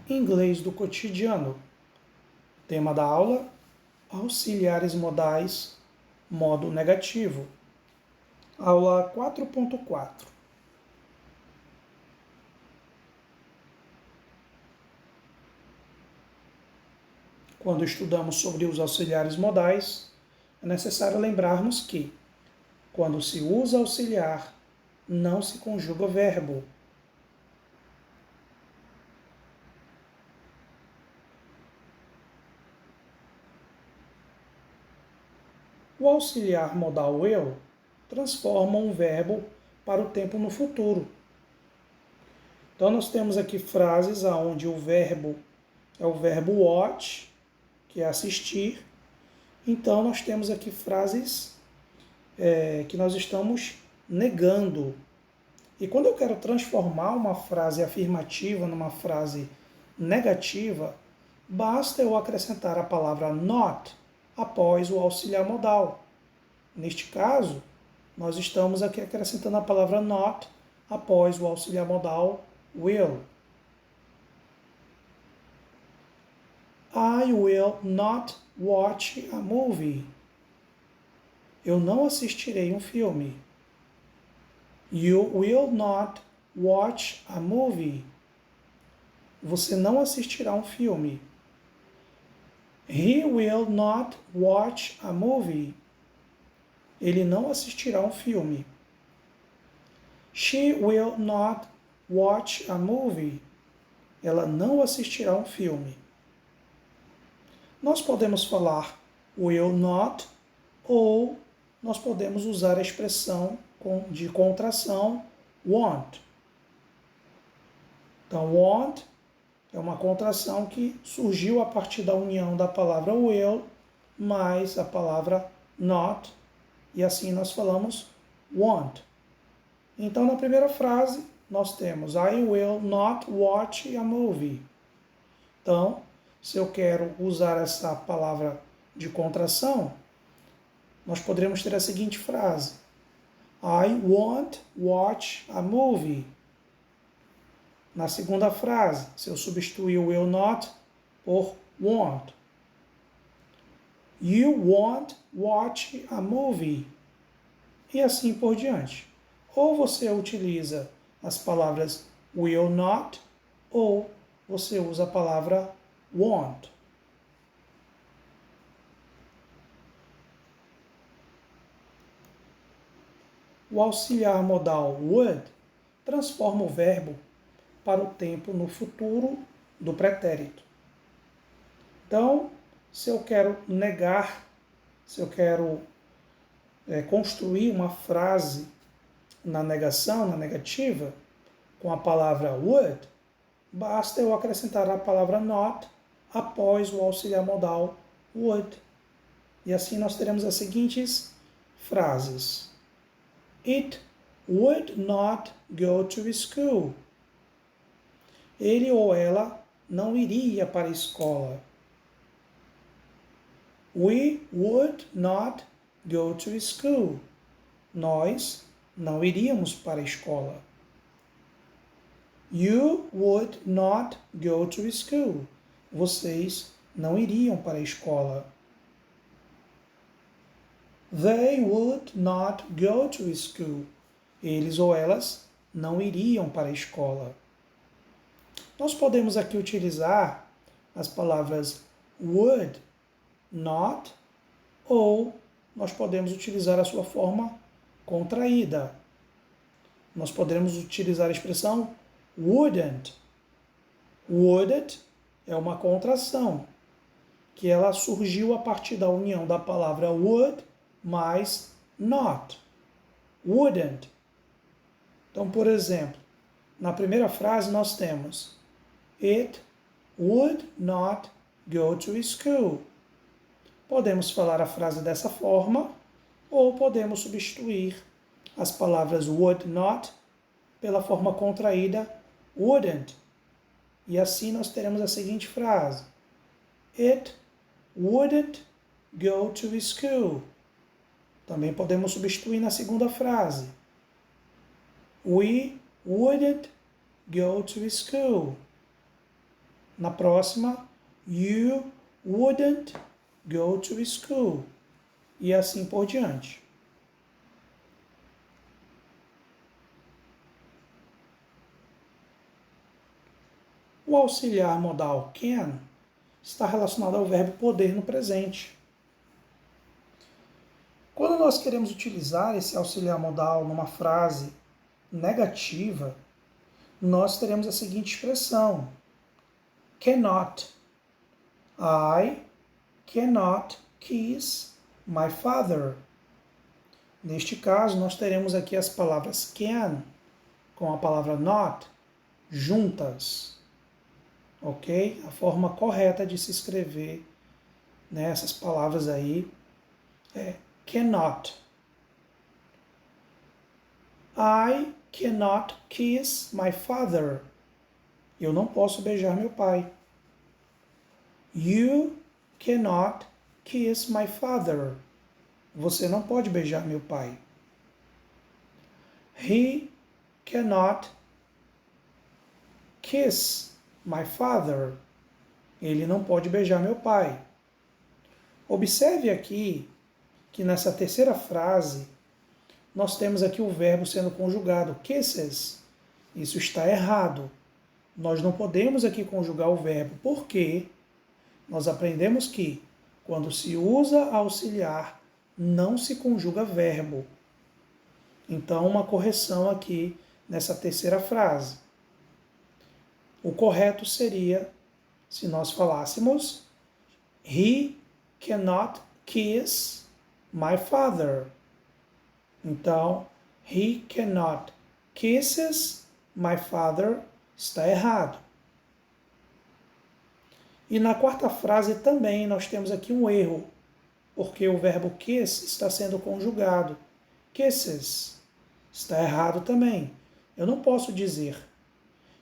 Inglês do cotidiano. Tema da aula: auxiliares modais, modo negativo. Aula 4.4. Quando estudamos sobre os auxiliares modais, é necessário lembrarmos que, quando se usa auxiliar, não se conjuga o verbo. O auxiliar modal will transforma um verbo para o tempo no futuro. Então, nós temos aqui frases onde o verbo é o verbo watch, que é assistir. Então, nós temos aqui frases que nós estamos negando. E quando eu quero transformar uma frase afirmativa numa frase negativa, basta eu acrescentar a palavra not após o auxiliar modal. Neste caso, nós estamos aqui acrescentando a palavra not após o auxiliar modal will. I will not watch a movie. Eu não assistirei um filme. You will not watch a movie. Você não assistirá um filme. He will not watch a movie. Ele não assistirá um filme. She will not watch a movie. Ela não assistirá um filme. Nós podemos falar will not ou nós podemos usar a expressão de contração won't. Então, won't é uma contração que surgiu a partir da união da palavra will mais a palavra not, e assim nós falamos won't. Então, na primeira frase, nós temos I will not watch a movie. Então, se eu quero usar essa palavra de contração, nós poderemos ter a seguinte frase: I won't watch a movie. Na segunda frase, se eu substituir o will not por won't. You won't watch a movie. E assim por diante. Ou você utiliza as palavras will not, ou você usa a palavra won't. O auxiliar modal would transforma o verbo para o tempo no futuro do pretérito. Então, se eu quero negar, se eu quero construir uma frase na negação, na negativa, com a palavra would, basta eu acrescentar a palavra not após o auxiliar modal would. E assim nós teremos as seguintes frases: It would not go to school. Ele ou ela não iria para a escola. We would not go to school. Nós não iríamos para a escola. You would not go to school. Vocês não iriam para a escola. They would not go to school. Eles ou elas não iriam para a escola. Nós podemos aqui utilizar as palavras would, not, ou nós podemos utilizar a sua forma contraída. Nós podemos utilizar a expressão wouldn't. Wouldn't é uma contração, que ela surgiu a partir da união da palavra would mais not. Wouldn't. Então, por exemplo, na primeira frase nós temos It would not go to school. Podemos falar a frase dessa forma, ou podemos substituir as palavras would not pela forma contraída wouldn't. E assim nós teremos a seguinte frase: It wouldn't go to school. Também podemos substituir na segunda frase: We wouldn't go to school. Na próxima, you wouldn't go to school. E assim por diante. O auxiliar modal can está relacionado ao verbo poder no presente. Quando nós queremos utilizar esse auxiliar modal numa frase negativa, nós teremos a seguinte expressão: cannot. I cannot kiss my father. Neste caso, nós teremos aqui as palavras can com a palavra not juntas. Ok? A forma correta de se escrever, né, essas palavras aí é cannot. I cannot kiss my father. Eu não posso beijar meu pai. You cannot kiss my father. Você não pode beijar meu pai. He cannot kiss my father. Ele não pode beijar meu pai. Observe aqui que nessa terceira frase nós temos aqui o verbo sendo conjugado, kisses. Isso está errado. Nós não podemos aqui conjugar o verbo, porque nós aprendemos que quando se usa auxiliar, não se conjuga verbo. Então, uma correção aqui nessa terceira frase. O correto seria se nós falássemos He cannot kiss my father. Então, he cannot kisses my father está errado. E na quarta frase também nós temos aqui um erro, porque o verbo kiss está sendo conjugado. Kisses está errado também. Eu não posso dizer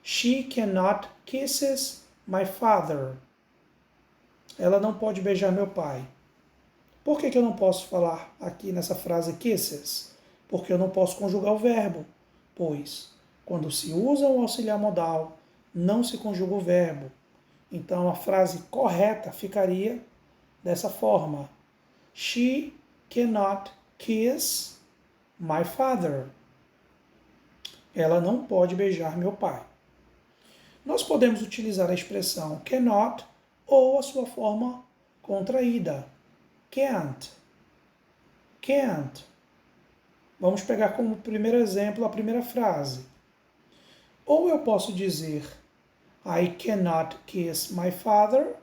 She cannot kisses my father. Ela não pode beijar meu pai. Por que eu não posso falar aqui nessa frase kisses? Porque eu não posso conjugar o verbo. Pois, quando se usa o auxiliar modal, não se conjuga o verbo. Então, a frase correta ficaria dessa forma. She cannot kiss my father. Ela não pode beijar meu pai. Nós podemos utilizar a expressão cannot ou a sua forma contraída. Can't. Can't. Vamos pegar como primeiro exemplo a primeira frase. Ou eu posso dizer I cannot kiss my father,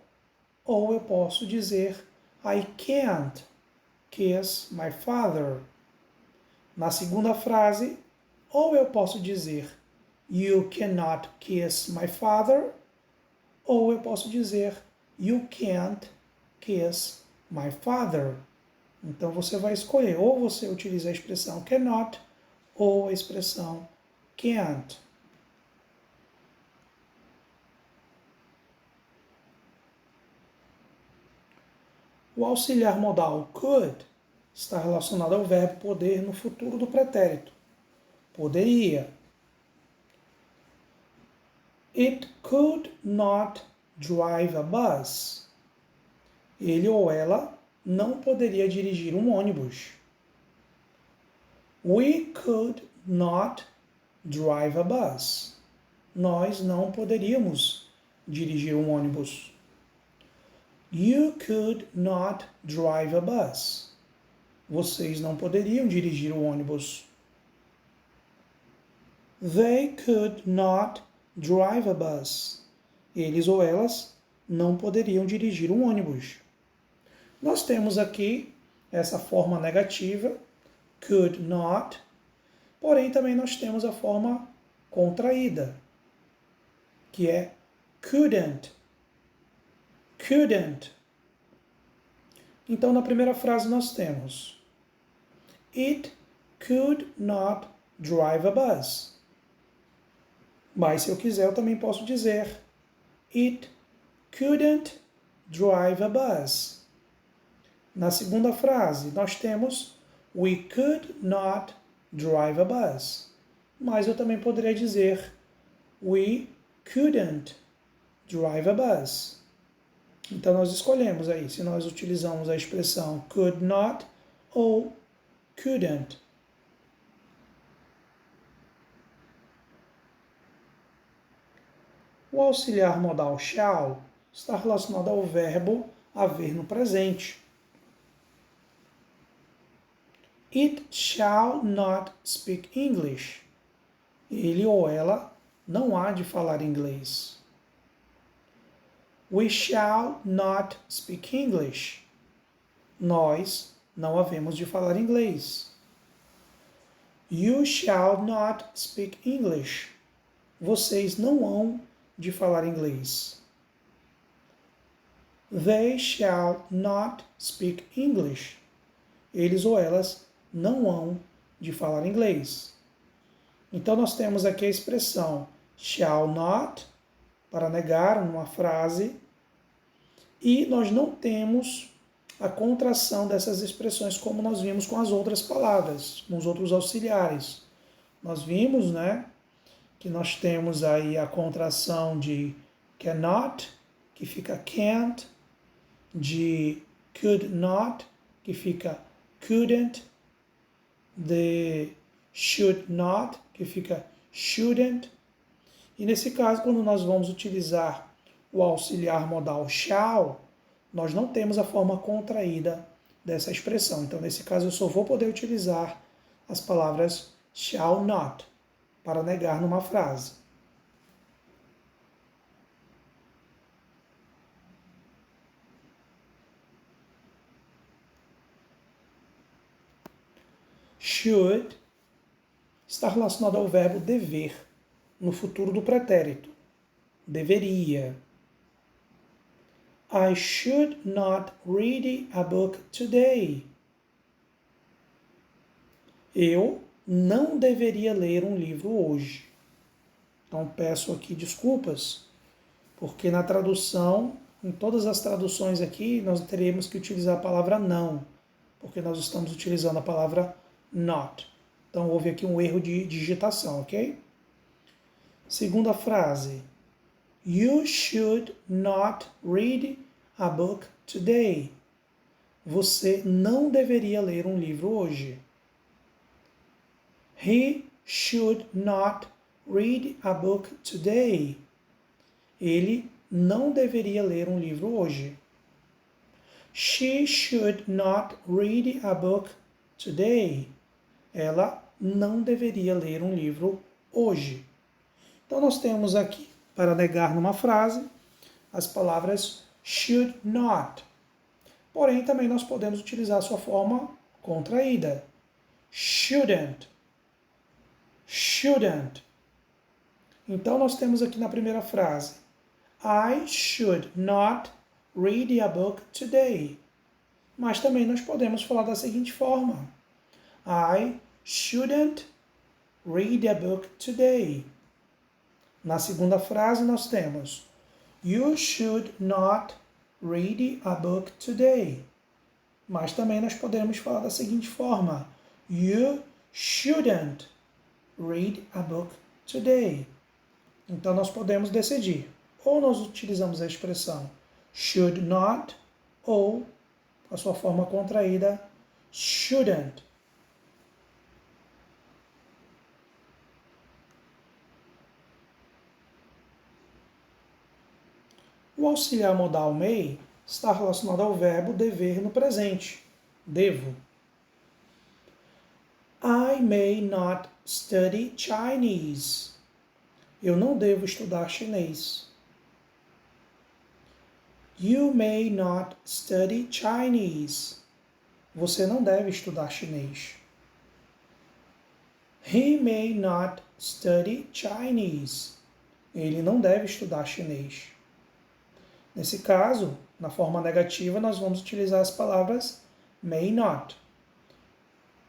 ou eu posso dizer I can't kiss my father. Na segunda frase, ou eu posso dizer You cannot kiss my father, ou eu posso dizer You can't kiss my father. Então você vai escolher, ou você utiliza a expressão cannot, ou a expressão can't. O auxiliar modal could está relacionado ao verbo poder no futuro do pretérito. Poderia. It could not drive a bus. Ele ou ela não poderia dirigir um ônibus. We could not drive a bus. Nós não poderíamos dirigir um ônibus. You could not drive a bus. Vocês não poderiam dirigir o ônibus. They could not drive a bus. Eles ou elas não poderiam dirigir um ônibus. Nós temos aqui essa forma negativa, could not, porém também nós temos a forma contraída, que é couldn't. Couldn't. Então, na primeira frase nós temos It could not drive a bus. Mas se eu quiser, eu também posso dizer It couldn't drive a bus. Na segunda frase, nós temos We could not drive a bus. Mas eu também poderia dizer We couldn't drive a bus. Então nós escolhemos aí se nós utilizamos a expressão could not ou couldn't. O auxiliar modal shall está relacionado ao verbo haver no presente. It shall not speak English. Ele ou ela não há de falar inglês. We shall not speak English. Nós não havemos de falar inglês. You shall not speak English. Vocês não hão de falar inglês. They shall not speak English. Eles ou elas não hão de falar inglês. Então nós temos aqui a expressão shall not, para negar numa frase, e nós não temos a contração dessas expressões como nós vimos com as outras palavras, com os outros auxiliares. Nós vimos, né, que nós temos aí a contração de cannot, que fica can't, de could not, que fica couldn't, de should not, que fica shouldn't. E nesse caso, quando nós vamos utilizar o auxiliar modal shall, nós não temos a forma contraída dessa expressão. Então, nesse caso, eu só vou poder utilizar as palavras shall not para negar numa frase. Should está relacionado ao verbo dever, no futuro do pretérito. Deveria. I should not read a book today. Eu não deveria ler um livro hoje. Então peço aqui desculpas, porque na tradução, em todas as traduções aqui, nós teríamos que utilizar a palavra não, porque nós estamos utilizando a palavra not. Então houve aqui um erro de digitação, ok? Segunda frase. You should not read a book today. Você não deveria ler um livro hoje. He should not read a book today. Ele não deveria ler um livro hoje. She should not read a book today. Ela não deveria ler um livro hoje. Então nós temos aqui, para negar numa frase, as palavras should not. Porém, também nós podemos utilizar a sua forma contraída. Shouldn't. Shouldn't. Então nós temos aqui na primeira frase, I should not read a book today. Mas também nós podemos falar da seguinte forma, I shouldn't read a book today. Na segunda frase nós temos you should not read a book today. Mas também nós podemos falar da seguinte forma, you shouldn't read a book today. Então nós podemos decidir, ou nós utilizamos a expressão should not, ou a sua forma contraída, shouldn't. O auxiliar modal may está relacionado ao verbo dever no presente. Devo. I may not study Chinese. Eu não devo estudar chinês. You may not study Chinese. Você não deve estudar chinês. He may not study Chinese. Ele não deve estudar chinês. Nesse caso, na forma negativa, nós vamos utilizar as palavras may not.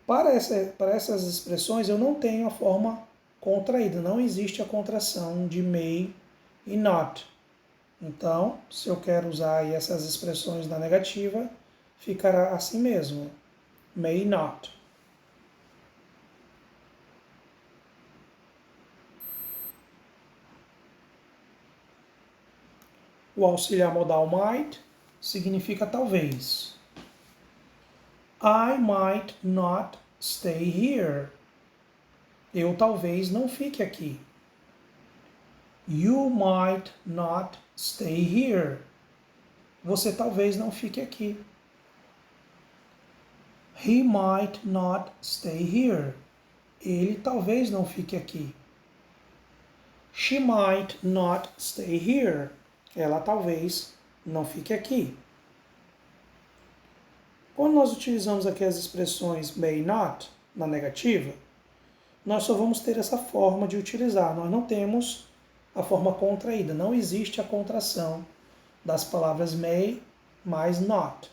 Para essas expressões, eu não tenho a forma contraída, não existe a contração de may e not. Então, se eu quero usar aí essas expressões na negativa, ficará assim mesmo, may not. O auxiliar modal might significa talvez. I might not stay here. Eu talvez não fique aqui. You might not stay here. Você talvez não fique aqui. He might not stay here. Ele talvez não fique aqui. She might not stay here. Ela talvez não fique aqui. Quando nós utilizamos aqui as expressões may not, na negativa, nós só vamos ter essa forma de utilizar. Nós não temos a forma contraída. Não existe a contração das palavras may mais not.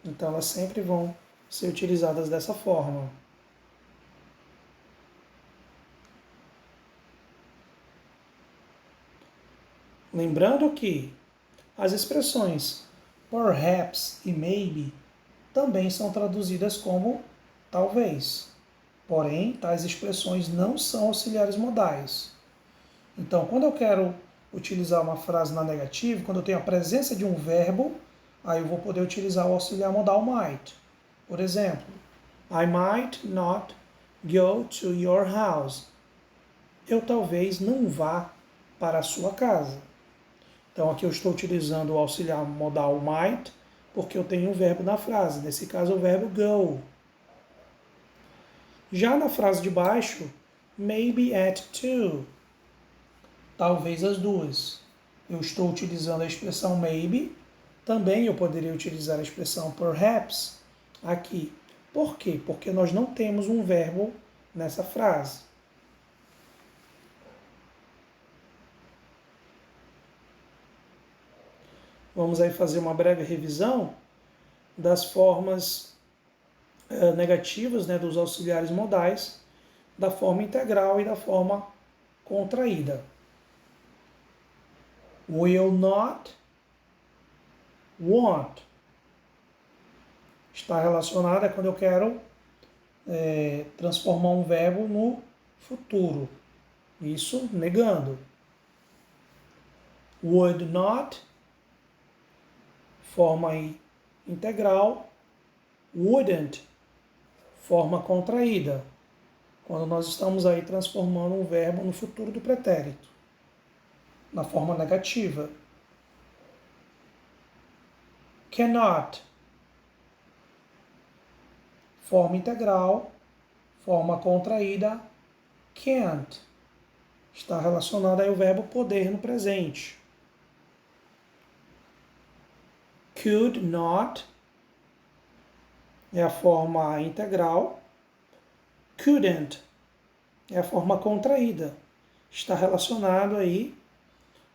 Então elas sempre vão ser utilizadas dessa forma. Lembrando que as expressões perhaps e maybe também são traduzidas como talvez. Porém, tais expressões não são auxiliares modais. Então, quando eu quero utilizar uma frase na negativa, quando eu tenho a presença de um verbo, aí eu vou poder utilizar o auxiliar modal might. Por exemplo, I might not go to your house. Eu talvez não vá para a sua casa. Então, aqui eu estou utilizando o auxiliar modal might, porque eu tenho um verbo na frase. Nesse caso, o verbo go. Já na frase de baixo, maybe at 2. Talvez às 2. Eu estou utilizando a expressão maybe. Também eu poderia utilizar a expressão perhaps aqui. Por quê? Porque nós não temos um verbo nessa frase. Vamos aí fazer uma breve revisão das formas negativas, né, dos auxiliares modais, da forma integral e da forma contraída. Will not, won't. Está relacionada quando eu quero transformar um verbo no futuro. Isso negando. Would not, forma integral. Wouldn't, forma contraída. Quando nós estamos aí transformando um verbo no futuro do pretérito, na forma negativa. Cannot, forma integral, forma contraída. Can't, está relacionado aí ao verbo poder no presente. Could not, é a forma integral. Couldn't, é a forma contraída. Está relacionado aí,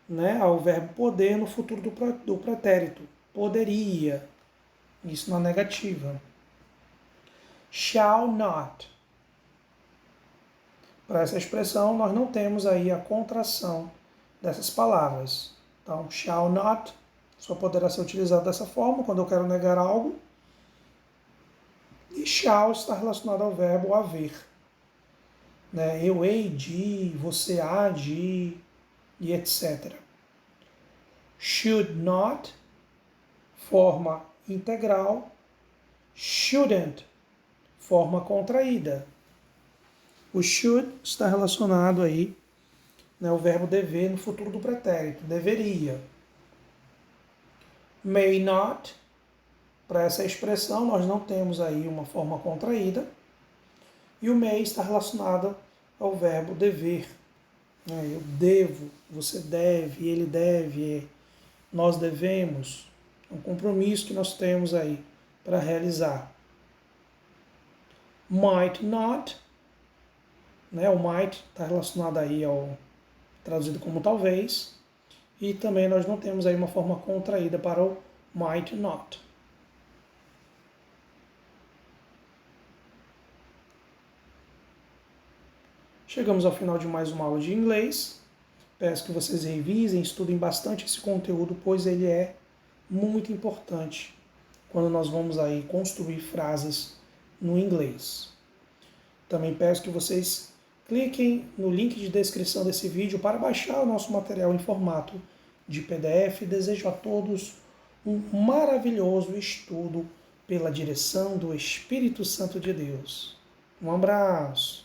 né, ao verbo poder no futuro do pretérito. Poderia. Isso na negativa. Shall not. Para essa expressão, nós não temos aí a contração dessas palavras. Então, shall not só poderá ser utilizado dessa forma quando eu quero negar algo. E shall está relacionado ao verbo haver. Né? Eu hei de, você há de, e etc. Should not, forma integral. Shouldn't, forma contraída. O should está relacionado aí, né, ao verbo dever no futuro do pretérito. Deveria. May not, para essa expressão nós não temos aí uma forma contraída. E o may está relacionado ao verbo dever. Eu devo, você deve, ele deve, nós devemos. É um compromisso que nós temos aí para realizar. Might not, né? O might está relacionado aí ao traduzido como talvez. E também nós não temos aí uma forma contraída para o might not. Chegamos ao final de mais uma aula de inglês. Peço que vocês revisem, estudem bastante esse conteúdo, pois ele é muito importante quando nós vamos aí construir frases no inglês. Também peço que vocês cliquem no link de descrição desse vídeo para baixar o nosso material em formato de PDF. Desejo a todos um maravilhoso estudo pela direção do Espírito Santo de Deus. Um abraço.